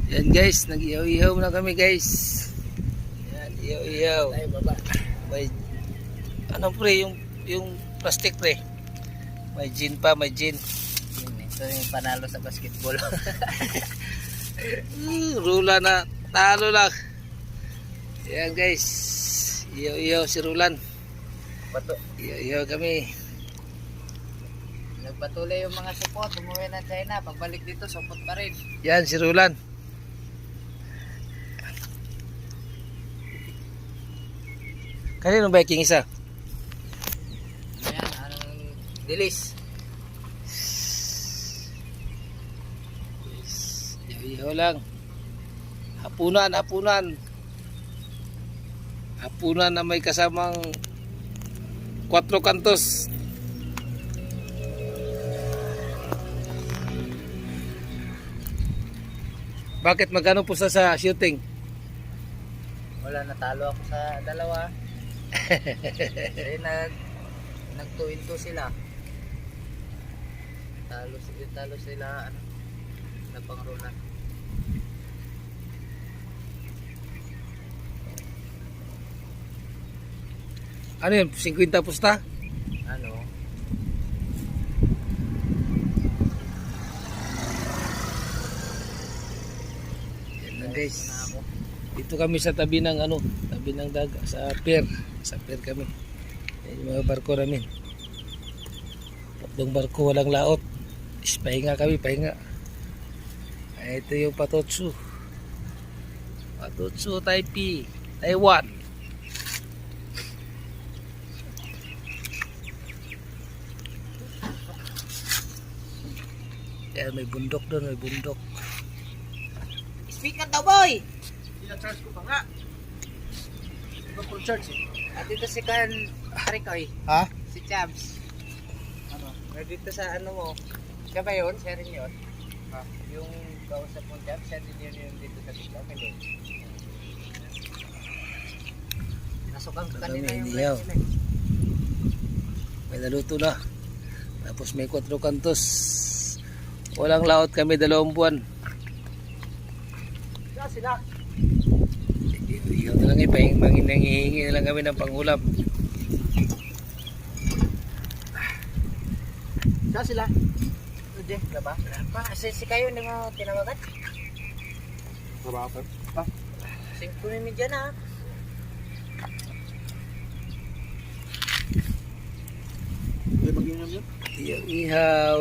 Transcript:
Yan guys, nag-ihaw-ihaw na kami guys. Yan, ihaw-ihaw. Tayo baba. May, ano pre, yung plastic pre. May gin pa, may gin. Ito yung panalo sa basketball. Rula na, talo lang. Yan guys, ihaw-ihaw si Rulan. Ihaw-ihaw kami. Nagpatuloy yung mga support. Umuwi na China. Pagbalik dito, support pa rin. Yan si Rulan. Kanino biking isa? Ayan, anong dilis. Ihaw lang. Hapunan, hapunan. Hapunan na may kasamang 4 kantos. Bakit magkano po sa shooting? Wala, natalo ako sa dalawa. Eh, nag 2-2 sila. Talo sila, ano, na pangrulan. Ano yun? 50 pusta? Ano? Yan na guys. Na ako. Dito kami sa tabi ng ano, tabi ng dagat, sa pier. Sa pier kami. Yan yung mga barko namin. Tatlong barko, walang laot. Pahinga kami, pahinga. Ay, ito yung Patotsu. Patotsu Taipei, Taiwan. Yan, may bundok doon, may bundok. Speaker daw, boy! Charge ko pa nga. Iba full charge eh. At dito si Kan Harikoy. Ha? Si Chabs. Ano? Dito sa ano mo. Siya ba yun? Siya rin yun? Ha? Yung kausap mo Chabs, siya rin yun dito sa TikTok. Hindi. Nasukan ko kanina yung Inihaw. live nila. May naluto na. Tapos may 4 kantos. Walang laot kami 2 buwan. Sila. Iyaw na lang eh. Nangihingi na lang kami ng pangulam. Sila. Hindi, ba? Si kayo hindi mo tinawagan? Trabaho pa. Ha? 5:30 na. Hindi mag-inom yun? Ihaw.